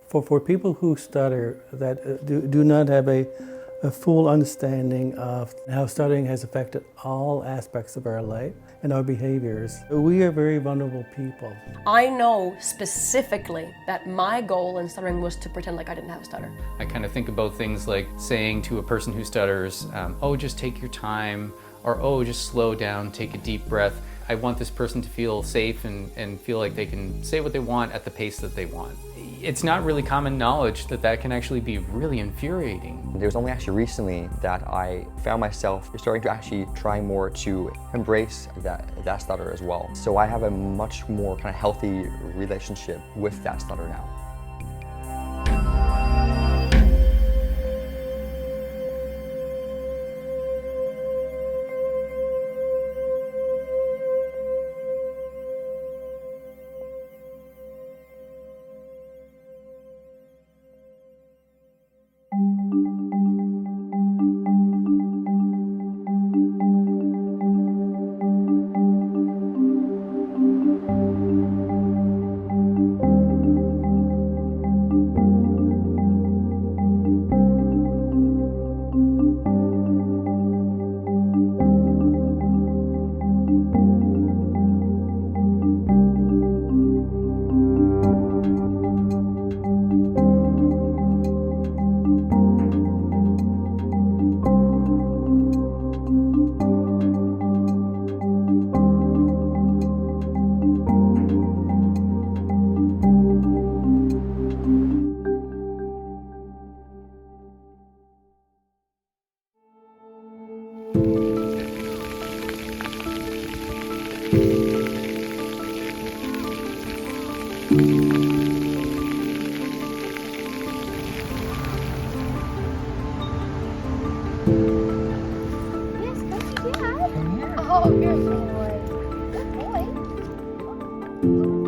For people who stutter that do not have a full understanding of how stuttering has affected all aspects of our life and our behaviors, we are very vulnerable people. I know specifically that my goal in stuttering was to pretend like I didn't have a stutter. I kind of think about things like saying to a person who stutters, oh, just take your time, or oh, just slow down, take a deep breath. I want this person to feel safe and feel like they can say what they want at the pace that they want. It's not really common knowledge that that can actually be really infuriating. It was only actually recently that I found myself starting to actually try more to embrace that stutter as well. So I have a much more kind of healthy relationship with that stutter now.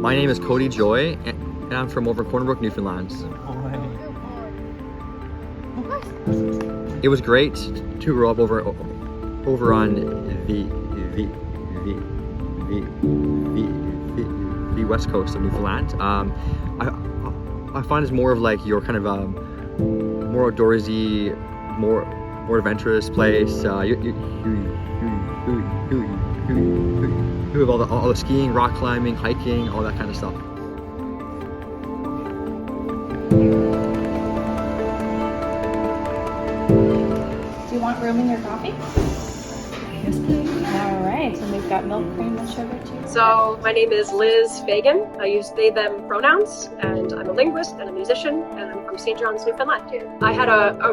My name is Cody Joy, and I'm from over Cornerbrook, Newfoundland. It was great to grow up over on the west coast of Newfoundland. I find it's more of like your kind of more outdoorsy, more adventurous place. You have all the skiing, rock climbing, hiking, all that kind of stuff. Do you want room in your coffee? Yes, please. All right, and we've got milk, cream, and sugar too. So my name is Liz Fagan. I use they, them pronouns, and I'm a linguist and a musician, and I'm from St. John's, Newfoundland. I had a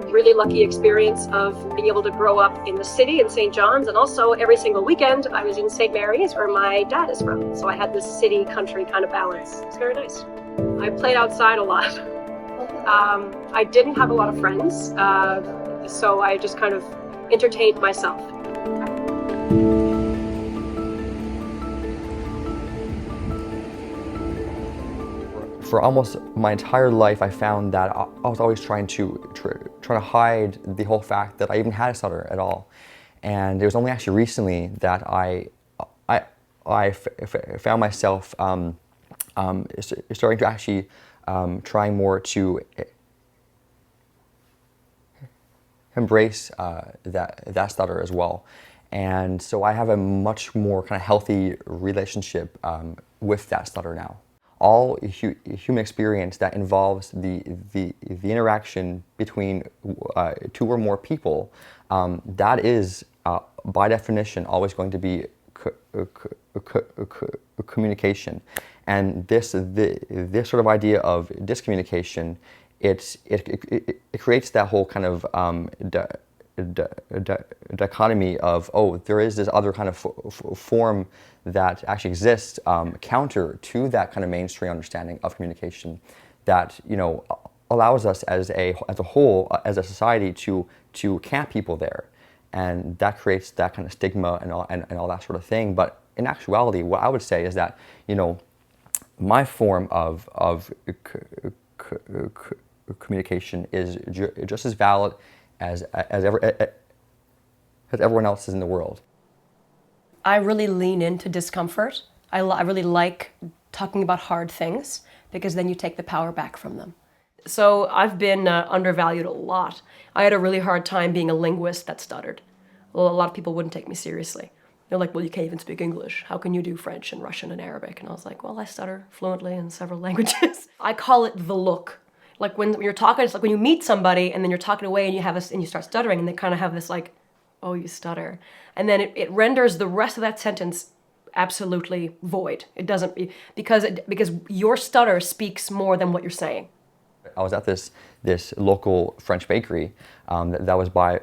really lucky experience of being able to grow up in the city in St. John's, and also every single weekend I was in St. Mary's, where my dad is from. So I had this city country kind of balance. It's very nice. I played outside a lot. I didn't have a lot of friends, so I just kind of entertained myself. For almost my entire life, I found that I was always trying to hide the whole fact that I even had a stutter at all. And it was only actually recently that I found myself starting to actually try more to embrace that stutter as well. And so I have a much more kind of healthy relationship with that stutter now. All human experience that involves the interaction between two or more people, that is by definition always going to be communication. And this sort of idea of discommunication, it creates that whole kind of dichotomy of, oh, there is this other kind of form that actually exists counter to that kind of mainstream understanding of communication that, you know, allows us as a whole, as a society to camp people there. And that creates that kind of stigma and all that sort of thing. But in actuality, what I would say is that, you know, my form of communication is just as valid as everyone else is in the world. I really lean into discomfort. I really like talking about hard things, because then you take the power back from them. So I've been undervalued a lot. I had a really hard time being a linguist that stuttered. Well, a lot of people wouldn't take me seriously. They're like, well, you can't even speak English. How can you do French and Russian and Arabic? And I was like, well, I stutter fluently in several languages. I call it the look. Like when you're talking, it's like when you meet somebody and then you're talking away and you start stuttering and they kind of have this like, oh, you stutter. And then it renders the rest of that sentence absolutely void. It doesn't, because your stutter speaks more than what you're saying. I was at this local French bakery that was by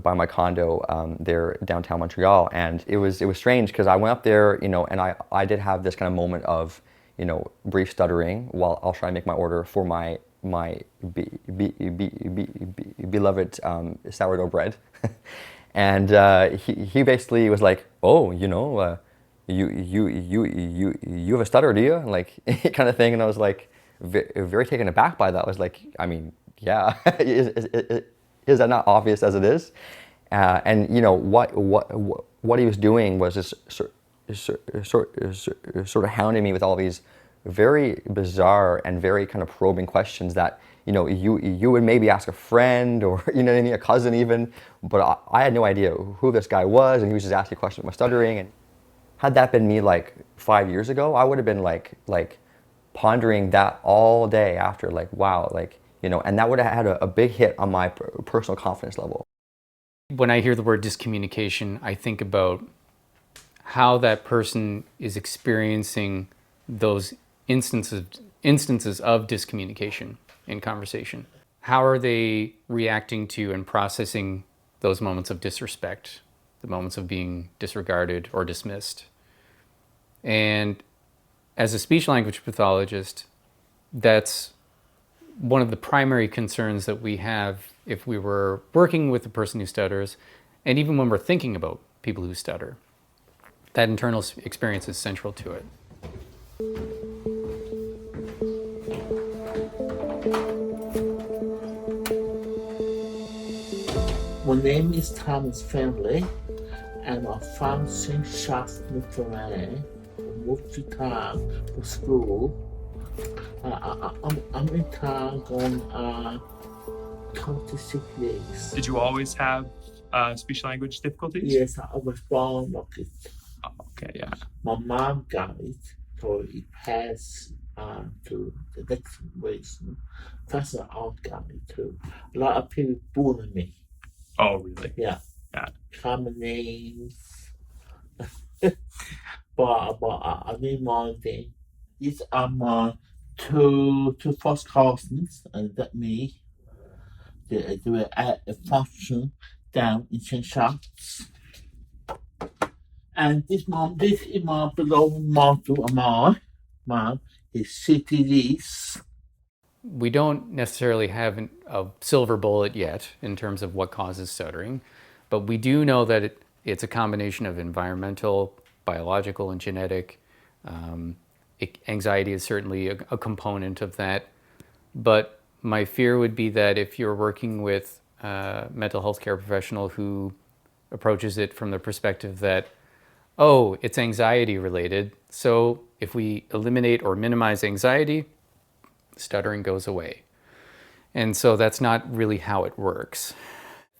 my condo there downtown Montreal, and it was strange because I went up there, you know, and I did have this kind of moment of, you know, brief stuttering while I'll try and make my order for my beloved sourdough bread, and he basically was like, oh, you know, you have a stutter, do you? Like kind of thing, and I was like, very taken aback by that. I was like, I mean, yeah, is that not obvious as it is? And you know what he was doing was just sort of hounding me with all these very bizarre and very kind of probing questions that, you know, you would maybe ask a friend or, you know, a cousin even, but I had no idea who this guy was, and he was just asking questions about stuttering. And had that been me like 5 years ago, I would have been like pondering that all day after, like, wow, like, you know, and that would have had a big hit on my personal confidence level. When I hear the word discommunication, I think about how that person is experiencing those instances of discommunication in conversation. How are they reacting to and processing those moments of disrespect, the moments of being disregarded or dismissed? And as a speech language pathologist, that's one of the primary concerns that we have if we were working with a person who stutters, and even when we're thinking about people who stutter. That internal experience is central to it. My name is Thomas Family, and I'm from St. Charles, Newfoundland. I moved to town for school. I'm in town going 26 years. Did you always have speech language difficulties? Yes, I was born like it. Oh, okay, yeah. My mom got it, so it passed to the next generation. First, I got it too. A lot of people bully me. Oh, really? Yeah. Yeah. Common names. but I need more thing. These are my two first cousins, and that me. They were at a function down in St. Charles. And this is my beloved mom to my mom is City Lease. We don't necessarily have a silver bullet yet in terms of what causes stuttering, but we do know that it's a combination of environmental, biological, and genetic. Anxiety is certainly a component of that, but my fear would be that if you're working with a mental health care professional who approaches it from the perspective that, oh, it's anxiety related, so if we eliminate or minimize anxiety, stuttering goes away. And so that's not really how it works.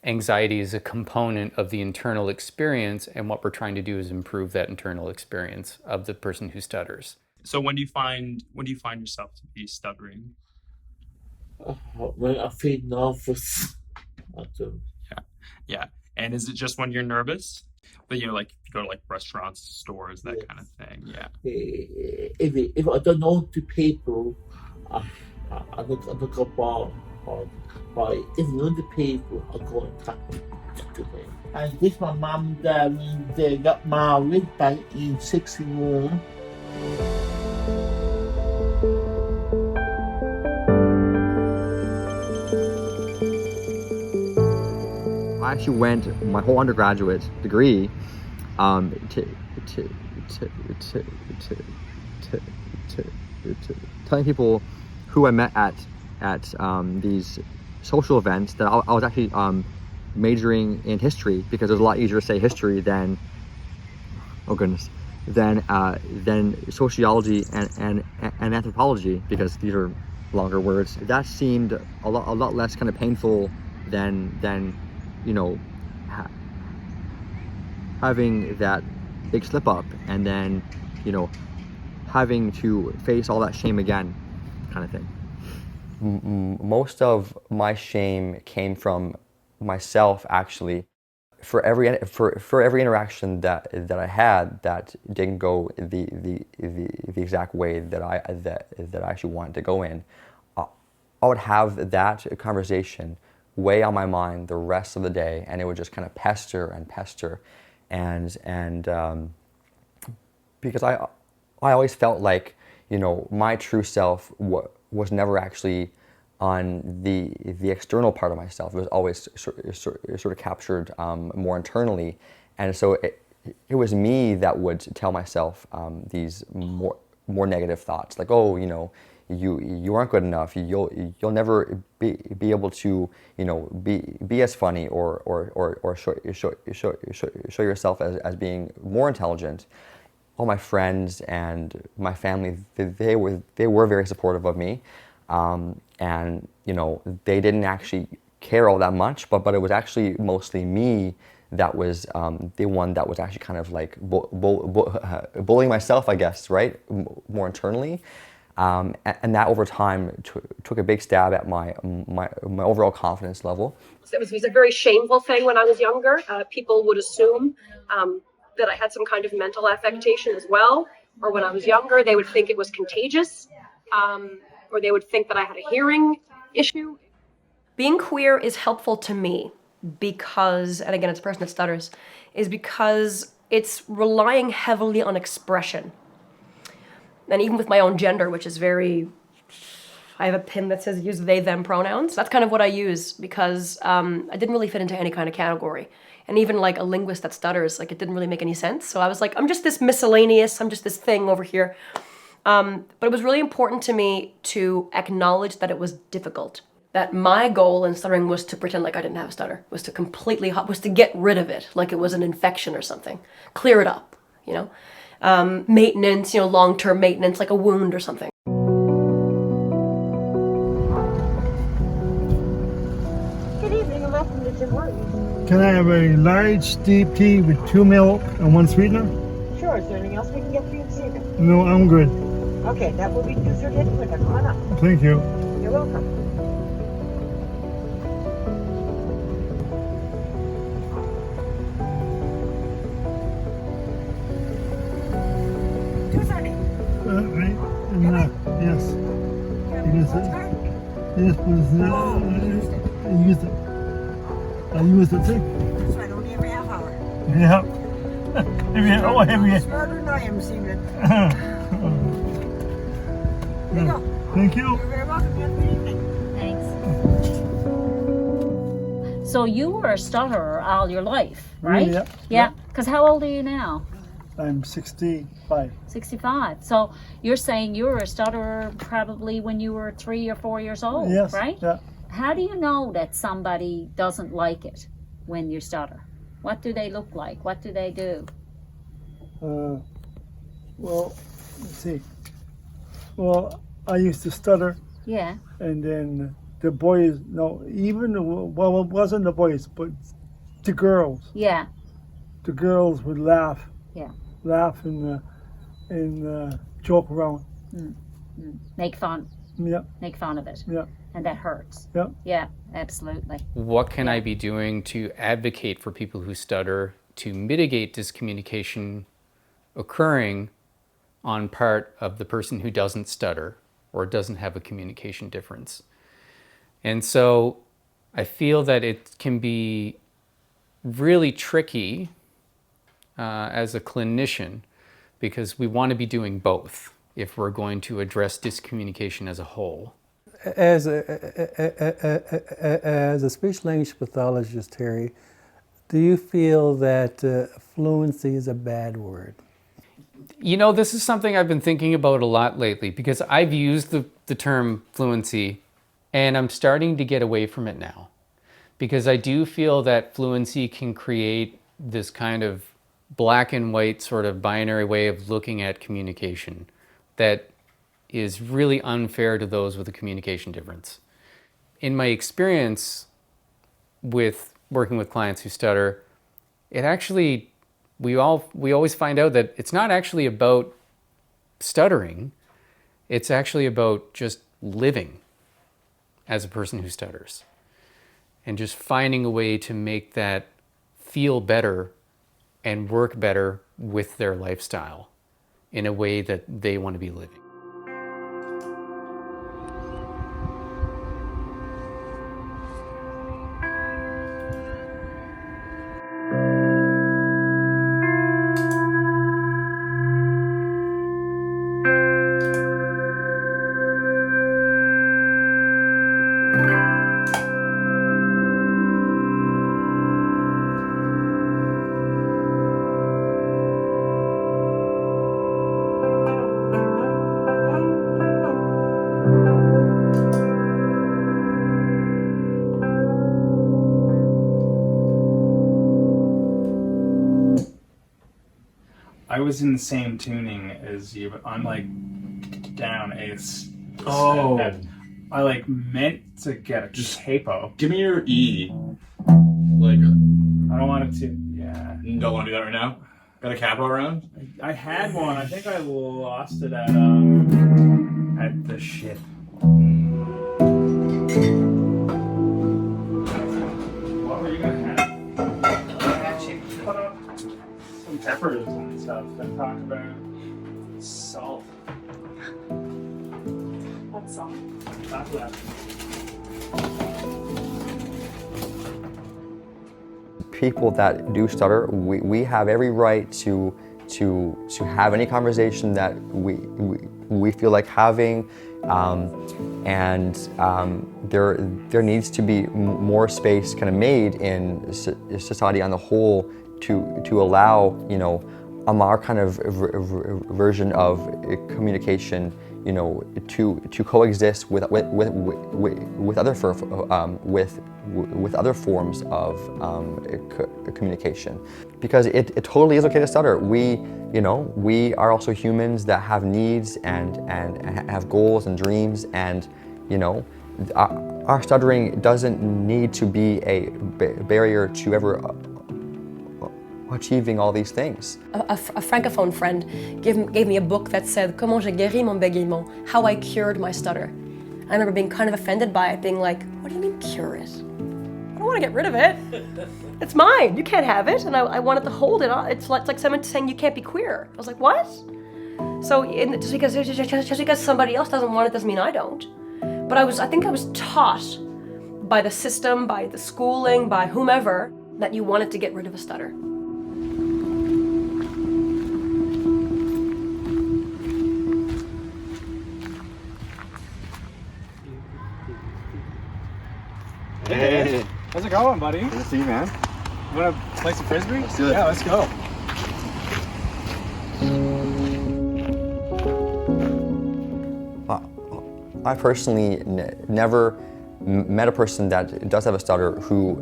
Anxiety is a component of the internal experience, and what we're trying to do is improve that internal experience of the person who stutters. So when do you find yourself to be stuttering? When I feel nervous, I do. Yeah. And is it just when you're nervous? But you know, like if you go to like restaurants, stores, that kind of thing. Yeah. If I don't know the people, I look about. But if you know the people, I go and talk to them. And this my mom and dad when they got married back in '61. I actually went my whole undergraduate degree telling people who I met at these social events that I was actually majoring in history, because it was a lot easier to say history than, oh goodness, than sociology and anthropology, because these are longer words. That seemed a lot less kind of painful than you know, having that big slip up and then, you know, having to face all that shame again, kind of thing. Most of my shame came from myself, actually. For every interaction that I had that didn't go the exact way that I actually wanted to go in, I would have that conversation weigh on my mind the rest of the day, and it would just kind of pester and pester, and because I always felt like, you know, my true self was never actually on the external part of myself. It was always sort of captured more internally, and so it was me that would tell myself these more negative thoughts, like, oh, you know, you aren't good enough. You'll never be able to, you know, be as funny or show yourself as being more intelligent. All my friends and my family, they were very supportive of me. And, you know, they didn't actually care all that much, but it was actually mostly me that was the one that was actually kind of like bullying myself, I guess, right? More internally. And that over time took a big stab at my overall confidence level. It was a very shameful thing when I was younger. People would assume that I had some kind of mental affectation as well, or when I was younger, they would think it was contagious. Or they would think that I had a hearing issue. Being queer is helpful to me because, and again, it's a person that stutters, is because it's relying heavily on expression. And even with my own gender, which is very, I have a pin that says use they, them pronouns. That's kind of what I use because I didn't really fit into any kind of category. And even like a linguist that stutters, like it didn't really make any sense. So I was like, I'm just this miscellaneous, I'm just this thing over here. But it was really important to me to acknowledge that it was difficult. That my goal in stuttering was to pretend like I didn't have a stutter, was to was to get rid of it, like it was an infection or something. Clear it up, you know? Maintenance, you know, long-term maintenance, like a wound or something. Good evening and welcome to Tim Hortons. Can I have a large deep tea with 2 milk and 1 sweetener? Sure, is there anything else we can get for you this evening? No, I'm good. Okay, that will be dessert in with. Come on up. Thank you. You're welcome. Right? And, yes. Yes, please. I used it. I used it too. That's right, only every half hour. Yeah. Every Smarter than I am, seeming. There you go. Thank you. You're very welcome. You have a good evening. Thanks. So you were a stutterer all your life, right? Yeah. Yeah. Because how old are you now? I'm 65. 65. So you're saying you were a stutterer probably when you were 3 or 4 years old, Yes. right? Yeah. How do you know that somebody doesn't like it when you stutter? What do they look like? What do they do? Well, let's see. Well, I used to stutter, Yeah. and then the boys, no, even, well, it wasn't the boys, but the girls. Yeah. The girls would laugh. Yeah. Laugh and joke around. Make fun. Yeah. Make fun of it. Yeah. And that hurts. Yeah. Yeah, absolutely. What can I be doing to advocate for people who stutter to mitigate discommunication occurring on part of the person who doesn't stutter or doesn't have a communication difference? And so I feel that it can be really tricky as a clinician because we want to be doing both if we're going to address discommunication as a whole. As a speech language pathologist, Terry, do you feel that fluency is a bad word? You know, this is something I've been thinking about a lot lately because I've used the term fluency and I'm starting to get away from it now because I do feel that fluency can create this kind of black and white sort of binary way of looking at communication that is really unfair to those with a communication difference. In my experience with working with clients who stutter, it actually, we always find out that it's not actually about stuttering, it's actually about just living as a person who stutters and just finding a way to make that feel better and work better with their lifestyle in a way that they want to be living. I was in the same tuning as you, but I'm like down eighths. Oh. I like meant to get a capo. Give me your E. Like, I don't want it to. Yeah. Don't want to do that right now. Got a capo around? I had one. I think I lost it at the ship. What were you gonna have? I actually put up some peppers and stuff and talk about salt. What salt? Not left. People that do stutter, we have every right to have any conversation that we feel like having, and there needs to be more space kind of made in society on the whole to allow, you know, our kind of version of communication, you know, to coexist with other forms of communication, because it totally is okay to stutter. We are also humans that have needs and have goals and dreams, and you know, our stuttering doesn't need to be a barrier to ever achieving all these things. A francophone friend gave me a book that said "Comment j'ai guéri mon bégaiement," how I cured my stutter. I remember being kind of offended by it, being like, "What do you mean cure it? I don't want to get rid of it. It's mine. You can't have it." And I wanted to hold it. It's like someone saying you can't be queer. I was like, what? So just because somebody else doesn't want it doesn't mean I don't. But I think I was taught by the system, by the schooling, by whomever, that you wanted to get rid of a stutter. Hey, how's it going, buddy? Good to see you, man. You wanna play some frisbee? Let's do it. Yeah, let's go. I personally never met a person that does have a stutter who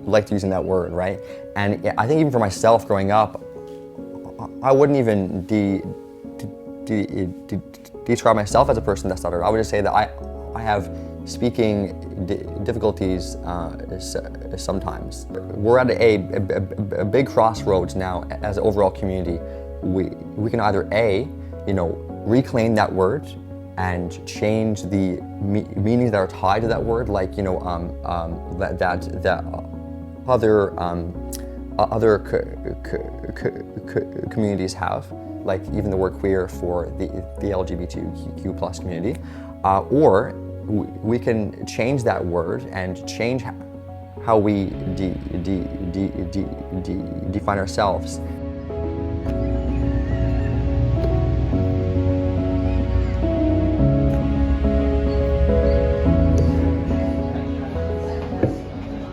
liked using that word, right? And I think even for myself growing up, I wouldn't even describe myself as a person that stutters. I would just say that I have speaking difficulties sometimes. We're at a big crossroads now as an overall community. We can either reclaim that word and change the meanings that are tied to that word, like that other communities have, like even the word queer for the LGBTQ+ community, or we can change that word and change how we define ourselves.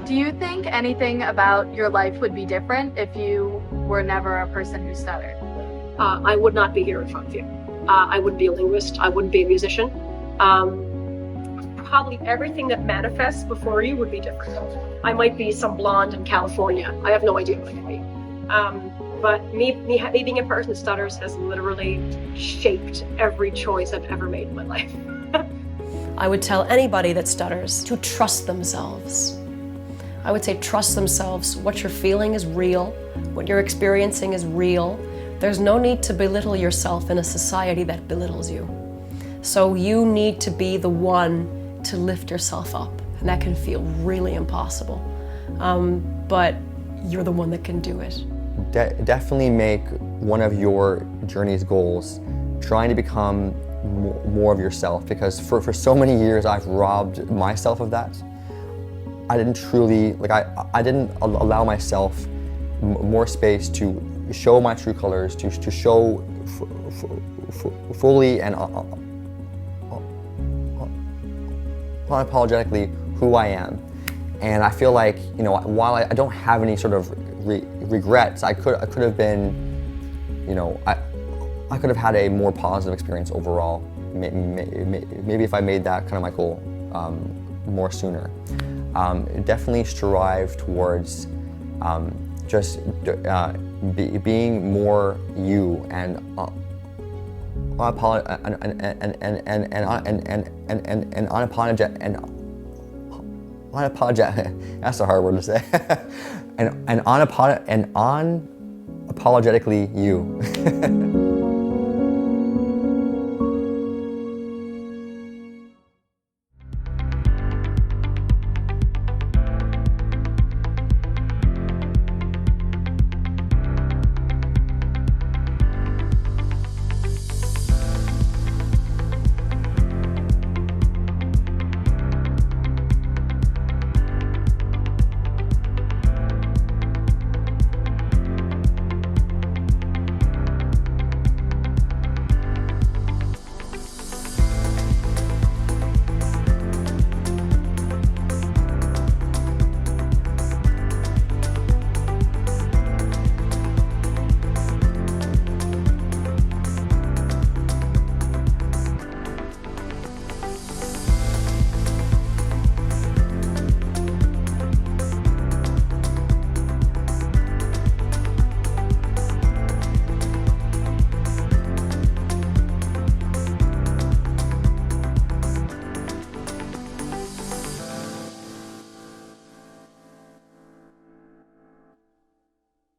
Do you think anything about your life would be different if you were never a person who stuttered? I would not be here in front of you. I wouldn't be a linguist. I wouldn't be a musician. Probably everything that manifests before you would be different. I might be some blonde in California. I have no idea what I could be. But me being a person who stutters has literally shaped every choice I've ever made in my life. I would tell anybody that stutters to trust themselves. I would say trust themselves. What you're feeling is real. What you're experiencing is real. There's no need to belittle yourself in a society that belittles you. So you need to be the one to lift yourself up. And that can feel really impossible. But you're the one that can do it. Definitely make one of your journey's goals trying to become more of yourself, because for so many years I've robbed myself of that. I didn't truly, like I didn't allow myself more space to show my true colors, to show fully and unapologetically who I am. And I feel like, you know, while I don't have any sort of regrets, I could have been, you know, I could have had a more positive experience overall. Maybe if I made that kind of my goal more sooner. Definitely strive towards just being more you and unapologetic. That's a hard word to say. and unapologetically you.